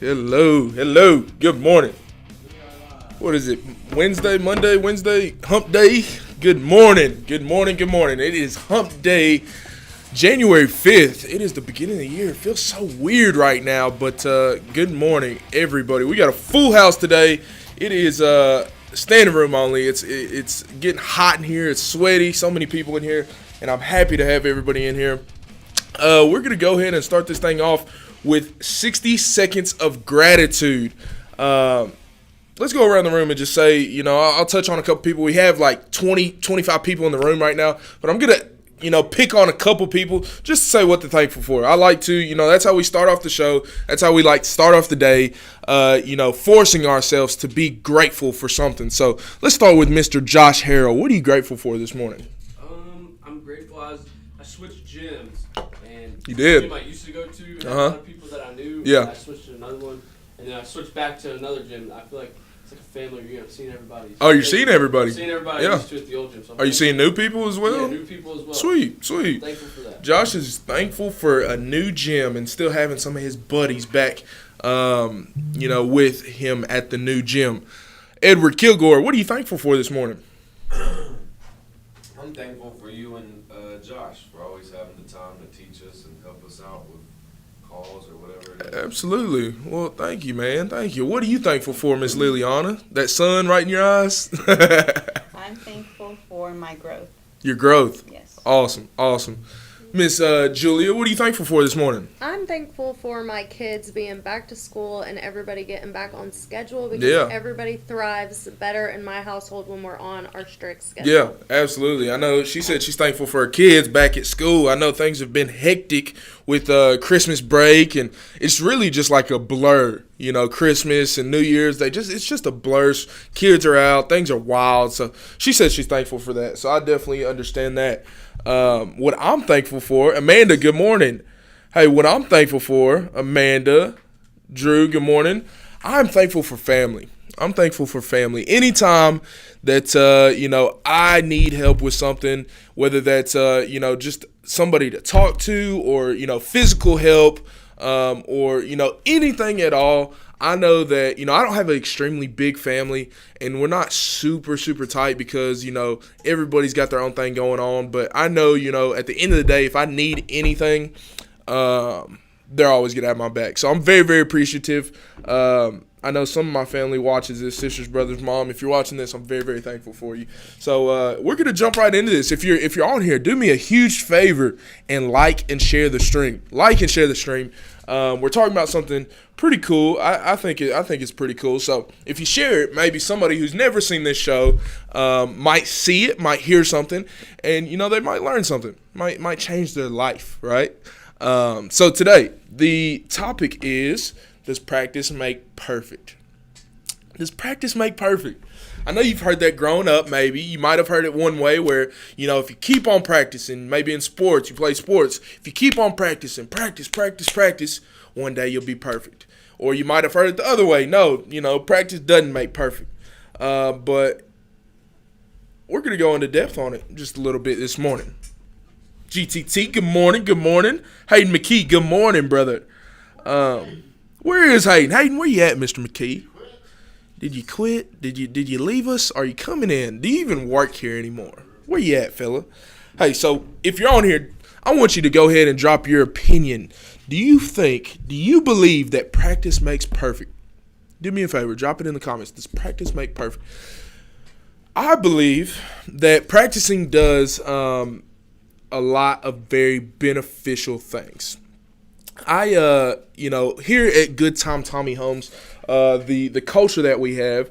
Hello. Good morning. What is it? Wednesday, hump day. Good morning. It is hump day, January 5th. It is the beginning of the year. It feels so weird right now, but good morning, everybody. We got a full house today. It is standing room only. It's getting hot in here. It's sweaty. So many people in here, and I'm happy to have everybody in here. We're going to go ahead and start this thing off with 60 seconds of gratitude. Let's go around the room and just say, I'll touch on a couple people. We have like 20, 25 people in the room right now, but I'm going to, pick on a couple people just to say what they're thankful for. I like to, that's how we start off the show. That's how we like to start off the day, forcing ourselves to be grateful for something. So let's start with Mr. Josh Harrell. What are you grateful for this morning? I'm grateful I switched gyms. And you did. The gym I used to go to, a lot of people that I knew. Yeah. I switched to another one, and then I switched back to another gym. I feel like it's like a family reunion. Seeing everybody. Oh, you're seeing everybody. Seeing everybody. Yeah. I used to at the old gym. So are you seeing new people as well? Yeah, new people as well. Sweet. I'm thankful for that. Josh is thankful for a new gym and still having some of his buddies back, with him at the new gym. Edward Kilgore, what are you thankful for this morning? I'm thankful for you and Josh for always having the time to teach us and help us out with calls or whatever it is. Absolutely. Well, thank you, man. Thank you. What are you thankful for, Miss Liliana? That sun right in your eyes? I'm thankful for my growth. Your growth. Yes. Awesome. Miss Julia, what are you thankful for this morning? I'm thankful for my kids being back to school and everybody getting back on schedule because everybody thrives better in my household when we're on our strict schedule. Yeah, absolutely. I know she said she's thankful for her kids back at school. I know things have been hectic with Christmas break, and it's really just like a blur. Christmas and New Year's, it's just a blur. Kids are out, things are wild. So she said she's thankful for that. So I definitely understand that. What I'm thankful for, Amanda, good morning. Hey, what I'm thankful for, Amanda, Drew, good morning. I'm thankful for family. Anytime that, I need help with something, whether that's, just somebody to talk to or, physical help, or, anything at all. I know that, I don't have an extremely big family, and we're not super, super tight because, everybody's got their own thing going on. But I know, at the end of the day, if I need anything, they're always going to have my back. So I'm very, very appreciative. I know some of my family watches this, sisters, brothers, mom. If you're watching this, I'm very, very thankful for you. So we're going to jump right into this. If you're on here, do me a huge favor and like and share the stream. We're talking about something pretty cool. I think it's pretty cool. So if you share it, maybe somebody who's never seen this show might see it, might hear something, and they might learn something, might change their life, right? So today the topic is: does practice make perfect? Does practice make perfect? I know you've heard that growing up, maybe. You might have heard it one way where, if you keep on practicing, maybe in sports, you play sports, if you keep on practicing, practice, one day you'll be perfect. Or you might have heard it the other way. No, practice doesn't make perfect. But we're going to go into depth on it just a little bit this morning. GTT, good morning. Hayden McKee, good morning, brother. Where is Hayden? Hayden, where you at, Mr. McKee? Did you quit? Did you leave us? Are you coming in? Do you even work here anymore? Where you at, fella? Hey, so if you're on here, I want you to go ahead and drop your opinion. Do you believe that practice makes perfect? Do me a favor, drop it in the comments. Does practice make perfect? I believe that practicing does a lot of very beneficial things. I here at GoodTimeTommy Homes, the culture that we have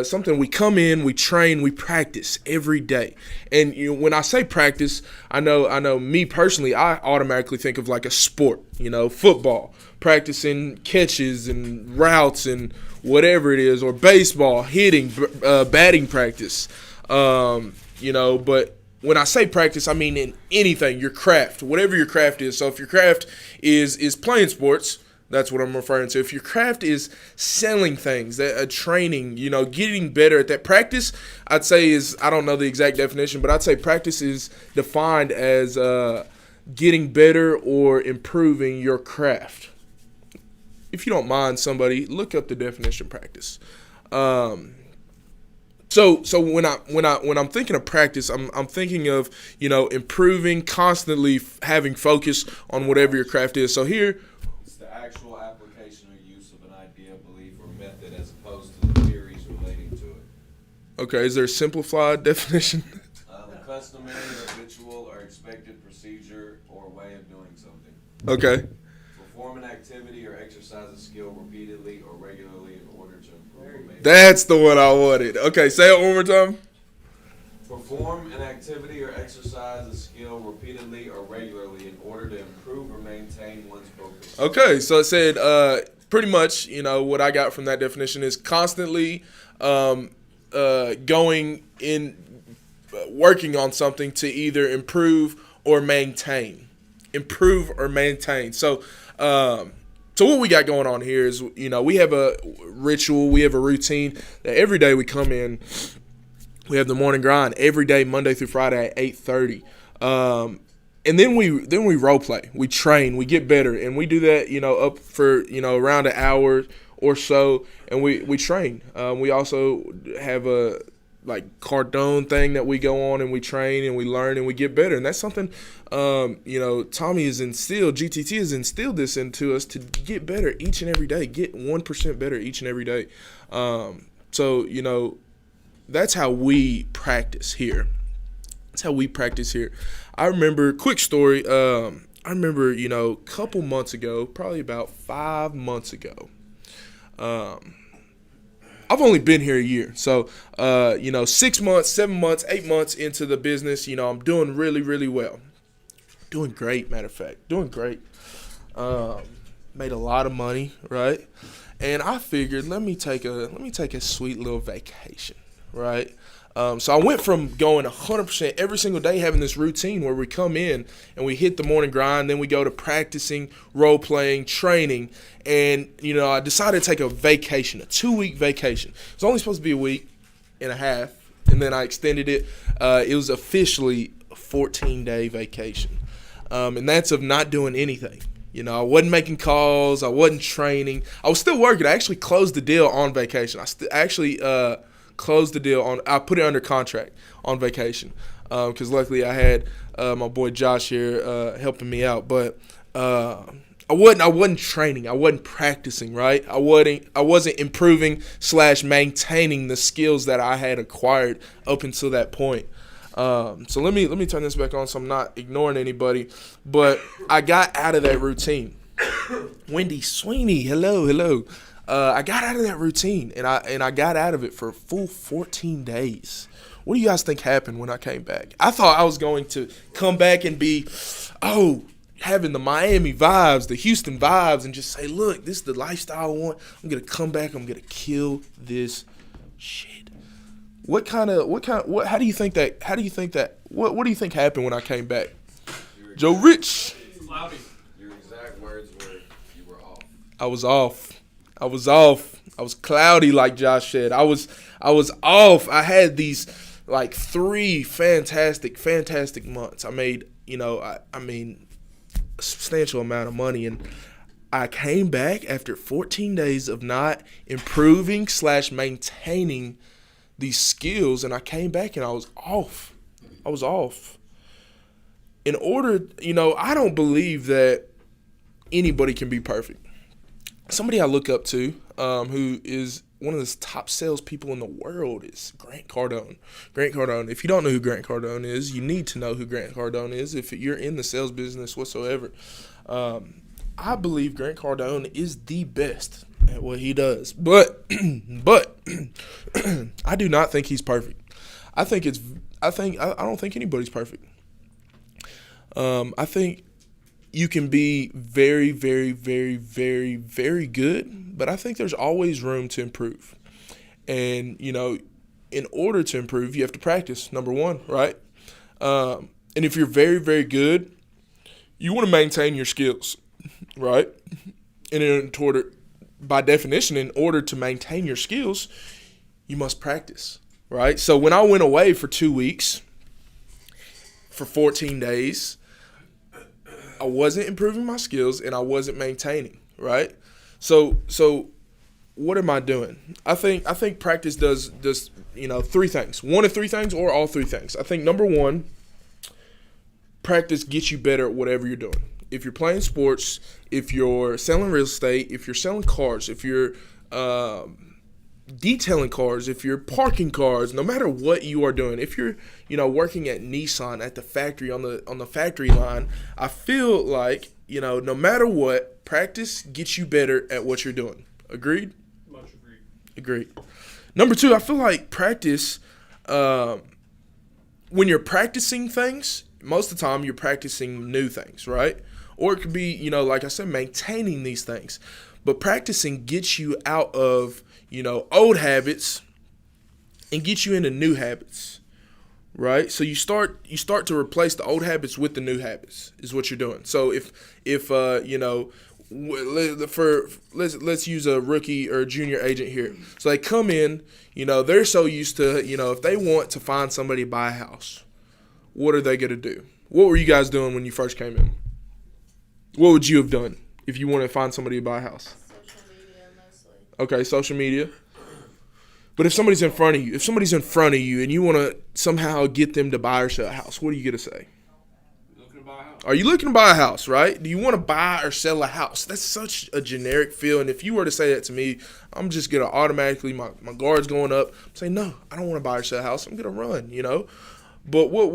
something. We come in, we train, we practice every day. And when I say practice, I know me personally, I automatically think of like a sport, football, practicing catches and routes and whatever it is, or baseball, hitting, batting practice, but when I say practice, I mean in anything, your craft, whatever your craft is. So if your craft is playing sports, that's what I'm referring to. If your craft is selling things, training, getting better at that, practice, I'd say is, I don't know the exact definition, but I'd say practice is defined as getting better or improving your craft. if you don't mind, somebody look up the definition of practice. So when I'm thinking of practice, I'm thinking of, improving, constantly having focus on whatever your craft is. So here, It's the actual application or use of an idea, belief, or method as opposed to the theories relating to it. okay, is there a simplified definition? The customary, habitual, or expected procedure or way of doing something. Okay. Perform an activity or exercise a skill repeatedly or regularly in order to improve or maintain. That's the one I wanted. Okay, say it one more time. Perform an activity or exercise a skill repeatedly or regularly in order to improve or maintain one's focus. Okay, so it said pretty much, what I got from that definition is constantly going in, working on something to either improve or maintain. Improve or maintain. So what we got going on here is, we have a ritual, we have a routine that every day we come in. We have the morning grind every day, Monday through Friday at 8:30. And then we role play, we train, we get better, and we do that, up for, around an hour or so, and we train. We also have a Cardone thing that we go on and we train and we learn and we get better, and that's something Tommy has instilled, GTT has instilled this into us to get better each and every day, get 1% better each and every day. So that's how we practice here. I remember, quick story, a couple months ago, probably about 5 months ago, I've only been here a year. So, 6 months, 7 months, 8 months into the business, I'm doing really, really well. Doing great, matter of fact. Doing great. Made a lot of money, right? And I figured, let me take a sweet little vacation, right? So I went from going 100% every single day, having this routine where we come in and we hit the morning grind, then we go to practicing, role-playing, training, and, I decided to take a vacation, a 2-week vacation. It's only supposed to be a week and a half, and then I extended it. It was officially a 14-day vacation, and that's of not doing anything. I wasn't making calls. I wasn't training. I was still working. I actually closed the deal on vacation. Closed the deal I put it under contract on vacation, because luckily I had my boy Josh here helping me out. But I wasn't training. I wasn't practicing. Right. I wasn't improving / maintaining the skills that I had acquired up until that point. So let me turn this back on so I'm not ignoring anybody. But I got out of that routine. Wendy Sweeney, hello. I got out of that routine, and I got out of it for a full 14 days. What do you guys think happened when I came back? I thought I was going to come back and be, having the Miami vibes, the Houston vibes, and just say, look, this is the lifestyle I want. I'm going to come back. I'm going to kill this shit. What do you think happened when I came back? Joe Rich. Cloudy. Your exact words were, you were off. I was off. I was cloudy, like Josh said. I was off. I had these 3 fantastic months. I made, a substantial amount of money, and I came back after 14 days of not improving / maintaining these skills, and I came back and I was off. In order, I don't believe that anybody can be perfect. Somebody I look up to, who is one of the top salespeople in the world, is Grant Cardone. Grant Cardone. If you don't know who Grant Cardone is, you need to know who Grant Cardone is if you're in the sales business whatsoever. I believe Grant Cardone is the best at what he does, but I do not think he's perfect. I don't think anybody's perfect. I think you can be very, very, very, very, very good, but I think there's always room to improve. And, in order to improve, you have to practice, number one, right? And if you're very, very good, you want to maintain your skills, right? And by definition, in order to maintain your skills, you must practice, right? So when I went away for 2 weeks, for 14 days, I wasn't improving my skills and I wasn't maintaining, right? So what am I doing? I think practice does three things. One of three things or all three things. I think number one, practice gets you better at whatever you're doing. If you're playing sports, if you're selling real estate, if you're selling cars, if you're detailing cars, if you're parking cars, no matter what you are doing, if you're working at Nissan at the factory on the factory line, I feel like no matter what, practice gets you better at what you're doing. Agreed? Much agreed. Agreed. Number two, I feel like practice, when you're practicing things, most of the time you're practicing new things, right? Or it could be, like I said, maintaining these things. But practicing gets you out of, old habits and gets you into new habits, right? So you start to replace the old habits with the new habits is what you're doing. So if let's use a rookie or a junior agent here. So they come in, they're so used to, if they want to find somebody to buy a house, what are they going to do? What were you guys doing when you first came in? What would you have done if you wanted to find somebody to buy a house? Social media mostly. Okay, social media. But if somebody's in front of you, and you want to somehow get them to buy or sell a house, what are you going to say? Looking to buy a house. Are you looking to buy a house, right? Do you want to buy or sell a house? That's such a generic feel. And if you were to say that to me, I'm just going to automatically, my guard's going up, say, no, I don't want to buy or sell a house. I'm going to run, But what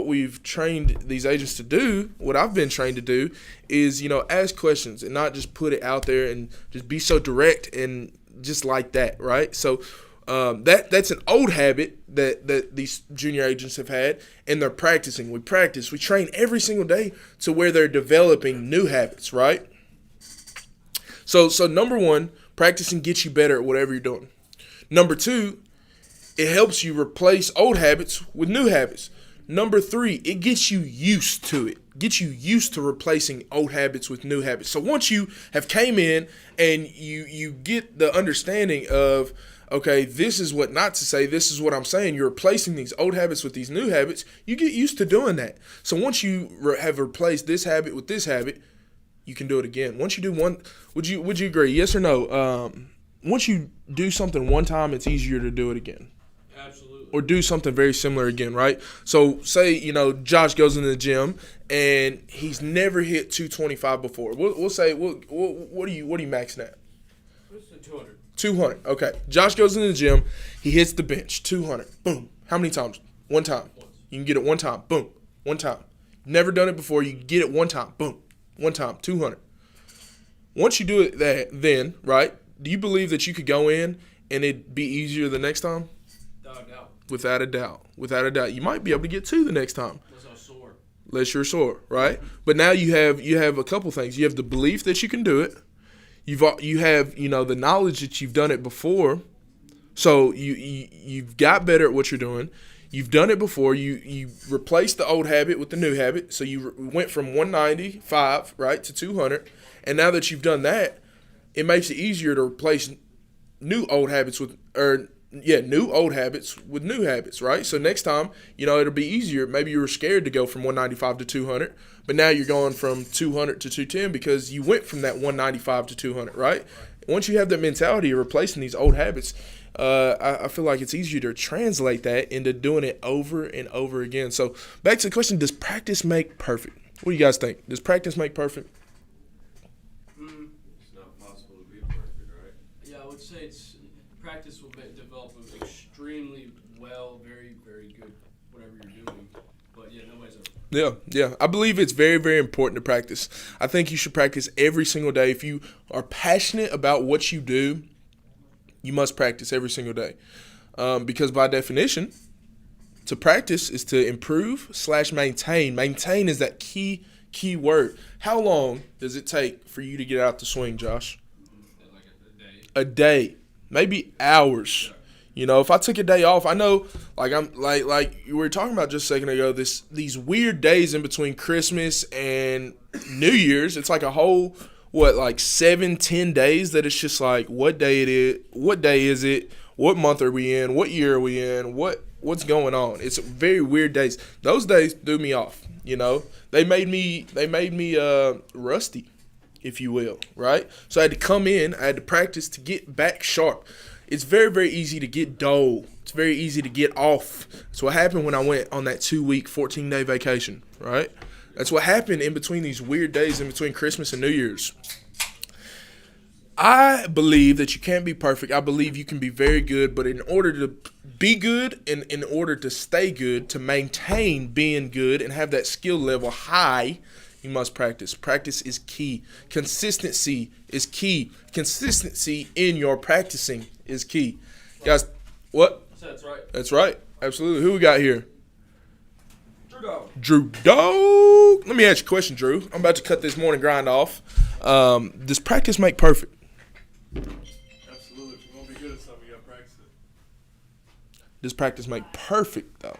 we've trained these agents to do, what I've been trained to do, is ask questions and not just put it out there and just be so direct and just like that, right? So that's an old habit that these junior agents have had, and they're practicing. We train every single day to where they're developing new habits, right? So number one, practicing gets you better at whatever you're doing. Number two, it helps you replace old habits with new habits. Number three, it gets you used to it. Gets you used to replacing old habits with new habits. So once you have came in and you get the understanding of, okay, this is what not to say, this is what I'm saying, you're replacing these old habits with these new habits, you get used to doing that. So once you have replaced this habit with this habit, you can do it again. Once you do one, would you agree, yes or no? Once you do something one time, it's easier to do it again. Absolutely. Or do something very similar again, right? So say, Josh goes into the gym and he's never hit 225 before. We'll say, what are you maxing at? 200. 200. Okay. Josh goes into the gym. He hits the bench. 200. Boom. How many times? One time. Once. You can get it one time. Boom. One time. Never done it before. You get it one time. Boom. One time. 200. Once you do it then, right, do you believe that you could go in and it'd be easier the next time? Without a doubt. Without a doubt. You might be able to get two the next time. Unless you're sore, right? But now you have a couple things. You have the belief that you can do it. You have the knowledge that you've done it before. So you've got better at what you're doing. You've done it before. You replaced the old habit with the new habit. So you went from 195, right, to 200. And now that you've done that, it makes it easier to replace new old habits with new habits, right? So next time, it'll be easier. Maybe you were scared to go from 195 to 200, but now you're going from 200 to 210 because you went from that 195 to 200, right? Once you have that mentality of replacing these old habits, I feel like it's easier to translate that into doing it over and over again. So back to the question, does practice make perfect? What do you guys think? Does practice make perfect? It's not possible to be perfect, right? Yeah, I would say practice will develop extremely well, very, very good, whatever you're doing. But yeah, nobody's ever. Yeah. I believe it's very, very important to practice. I think you should practice every single day. If you are passionate about what you do, you must practice every single day. Because by definition, to practice is to improve / maintain. Maintain is that key word. How long does it take for you to get out the swing, Josh? Like a day. Maybe hours. If I took a day off, I know, I'm like you were talking about just a second ago, these weird days in between Christmas and New Year's. It's like a whole 7-10 days that it's just like, what day is it? What month are we in? What year are we in? What's going on? It's very weird days. Those days threw me off. They made me rusty. if you will, right? So I had to come in, I had to practice to get back sharp. It's very, very easy to get dull. It's very easy to get off. That's what happened when I went on that 2-week, 14-day vacation, right? That's what happened in between these weird days in between Christmas and New Year's. I believe that you can't be perfect. I believe you can be very good, but in order to be good and in order to stay good, to maintain being good and have that skill level high, you must practice. Practice is key. Consistency is key. Consistency in your practicing is key. Guys, what? That's right. That's right. Absolutely. Who we got here? Drew Dog. Let me ask you a question, Drew. I'm about to cut this morning grind off. Does practice make perfect? Absolutely. If you want to be good at something, you got to practice it. Does practice make perfect, though?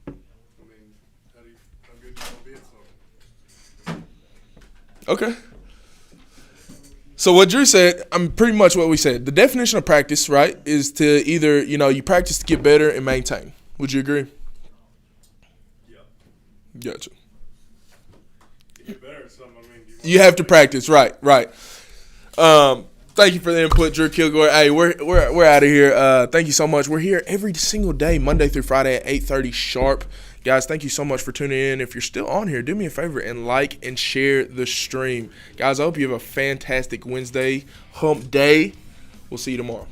I mean, how good do you want to be at something? Okay. So what Drew said, pretty much what we said. The definition of practice, right, is to either, you practice to get better and maintain. Would you agree? Yeah. Gotcha. To get better at something, I mean, You have to practice, right. Thank you for the input, Drew Kilgore. Hey, we're out of here. Thank you so much. We're here every single day, Monday through Friday at 8:30 sharp. Guys, thank you so much for tuning in. If you're still on here, do me a favor and like and share the stream. Guys, I hope you have a fantastic Wednesday hump day. We'll see you tomorrow.